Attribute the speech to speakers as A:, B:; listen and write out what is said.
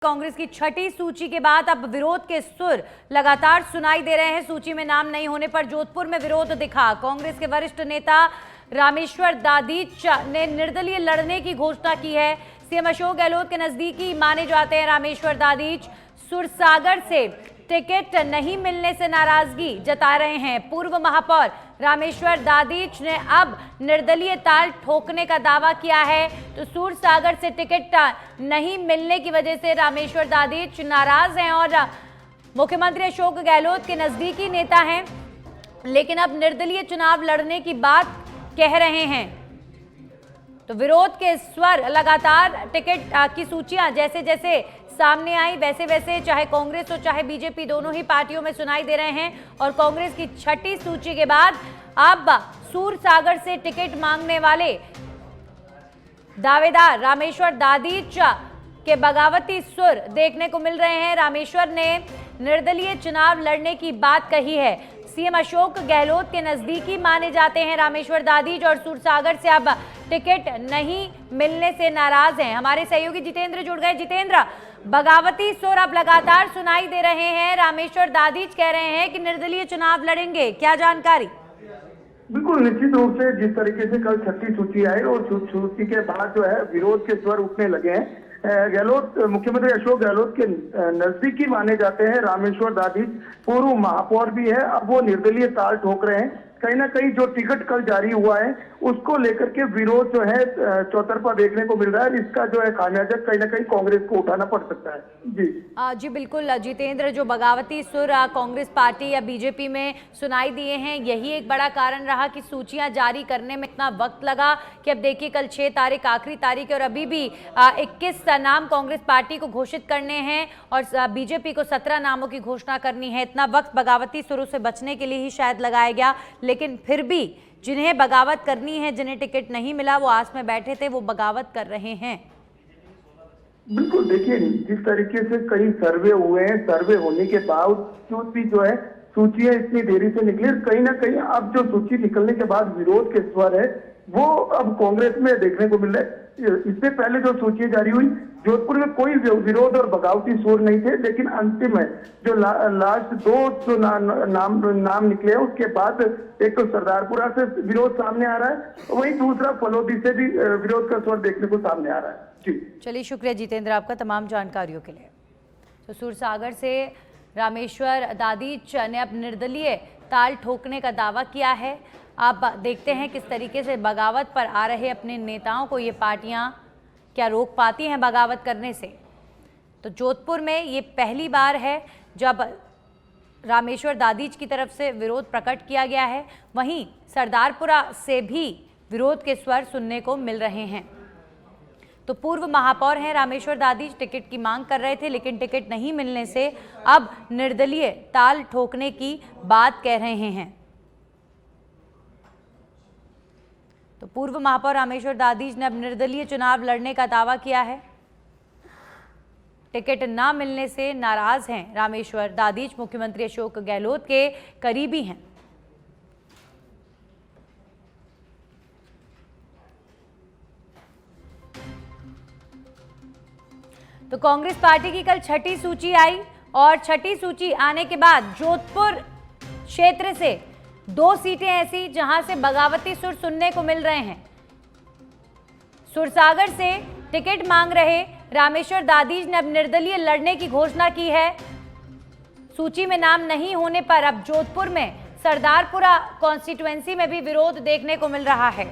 A: कांग्रेस की छठी सूची के बाद अब विरोध के सुर लगातार सुनाई दे रहे हैं। सूची में नाम नहीं होने पर जोधपुर में विरोध दिखा। कांग्रेस के वरिष्ठ नेता रामेश्वर दादीच ने निर्दलीय लड़ने की घोषणा की है। सीएम अशोक गहलोत के नजदीकी माने जाते हैं रामेश्वर दादीच। सुरसागर से टिकट नहीं मिलने से नाराजगी जता रहे हैं। पूर्व महापौर रामेश्वर दादीच ने अब निर्दलीय ताल ठोकने का दावा किया है। तो सूरसागर से टिकट नहीं मिलने की वजह से रामेश्वर दादीच नाराज हैं और मुख्यमंत्री अशोक गहलोत के नजदीकी नेता हैं, लेकिन अब निर्दलीय चुनाव लड़ने की बात कह रहे हैं। तो विरोध के स्वर लगातार, टिकट की सूचियां जैसे जैसे सामने आई वैसे वैसे चाहे कांग्रेस हो चाहे बीजेपी दोनों ही पार्टियों में सुनाई दे रहे हैं। और कांग्रेस की छठी सूची के बाद अब सूरसागर से टिकट मांगने वाले दावेदार रामेश्वर दादीच के बगावती सुर देखने को मिल रहे हैं। रामेश्वर ने निर्दलीय चुनाव लड़ने की बात कही है। सीएम अशोक गहलोत के नजदीकी माने जाते हैं रामेश्वर दादीच और सूरसागर से अब टिकट नहीं मिलने से नाराज हैं। हमारे सहयोगी जितेंद्र जुड़ गए। जितेंद्र, बगावती सुर अब लगातार सुनाई दे रहे हैं। रामेश्वर दादीच कह रहे हैं कि निर्दलीय चुनाव लड़ेंगे, क्या जानकारी?
B: बिल्कुल, निश्चित रूप से जिस तरीके से कल छठी सूची आई और सूची के बाद जो है विरोध के स्वर उठने लगे हैं। गहलोत, मुख्यमंत्री अशोक गहलोत के नजदीकी माने जाते हैं रामेश्वर दादीच, पूर्व महापौर भी है। अब वो निर्दलीय ताल ठोक रहे हैं। कहीं ना कहीं जो टिकट कल जारी हुआ है उसको लेकर के विरोध जो है चौतरफा देखने को मिल रहा है। इसका जो है खामियाजा कहीं ना कहीं कांग्रेस को उठाना पड़ सकता है। जी
A: बिल्कुल जितेंद्र, जो बगावती सुर कांग्रेस पार्टी या बीजेपी में सुनाई दिए हैं, यही एक बड़ा कारण रहा कि सूचियां जारी करने में इतना वक्त लगा कि अब देखिए कल 6 तारीख आखिरी तारीख है और अभी भी 21 नाम कांग्रेस पार्टी को घोषित करने हैं और बीजेपी को 17 नामों की घोषणा करनी है। इतना वक्त बगावती सुरों से बचने के लिए ही शायद लगाया गया, लेकिन फिर भी जिन्हें बगावत करनी है, जिन्हें टिकट नहीं मिला, वो आस में बैठे थे, वो बगावत कर रहे हैं।
B: बिल्कुल, देखिए जिस तरीके से कई सर्वे हुए हैं, सर्वे होने के बावजूद भी जो है सूचियां इतनी देरी से निकली। कहीं ना कहीं अब जो सूची निकलने के बाद विरोध के स्वर है वो अब कांग्रेस में देखने को मिल रहा है। इससे पहले जो सूची जारी हुई जोधपुर में कोई विरोध और बगावती सुर नहीं थे, लेकिन अंतिम है जो लास्ट दो जो नाम निकले हैं उसके बाद एक तो सरदारपुरा से विरोध सामने आ रहा है, वहीं दूसरा फलोदी से भी विरोध का स्वर देखने को सामने आ रहा है। जी
A: चलिए, शुक्रिया जितेंद्र आपका तमाम जानकारियों के लिए। तो सूरसागर से रामेश्वर दादीच ने अब निर्दलीय ताल ठोकने का दावा किया है। आप देखते हैं किस तरीके से बगावत पर आ रहे अपने नेताओं को ये पार्टियां क्या रोक पाती हैं बगावत करने से। तो जोधपुर में ये पहली बार है जब रामेश्वर दादीच की तरफ से विरोध प्रकट किया गया है। वहीं सरदारपुरा से भी विरोध के स्वर सुनने को मिल रहे हैं। तो पूर्व महापौर हैं रामेश्वर दादीच, टिकट की मांग कर रहे थे, लेकिन टिकट नहीं मिलने से अब निर्दलीय ताल ठोकने की बात कह रहे हैं। तो पूर्व महापौर रामेश्वर दादीच ने अब निर्दलीय चुनाव लड़ने का दावा किया है। टिकट ना मिलने से नाराज हैं रामेश्वर दादीच। मुख्यमंत्री अशोक गहलोत के करीबी हैं। तो कांग्रेस पार्टी की कल छठी सूची आई और छठी सूची आने के बाद जोधपुर क्षेत्र से 2 सीटें ऐसी जहां से बगावती सुर सुनने को मिल रहे हैं। सुरसागर से टिकट मांग रहे रामेश्वर दादीच ने अब निर्दलीय लड़ने की घोषणा की है। सूची में नाम नहीं होने पर अब जोधपुर में सरदारपुरा कॉन्स्टिट्यूएंसी में भी विरोध देखने को मिल रहा है।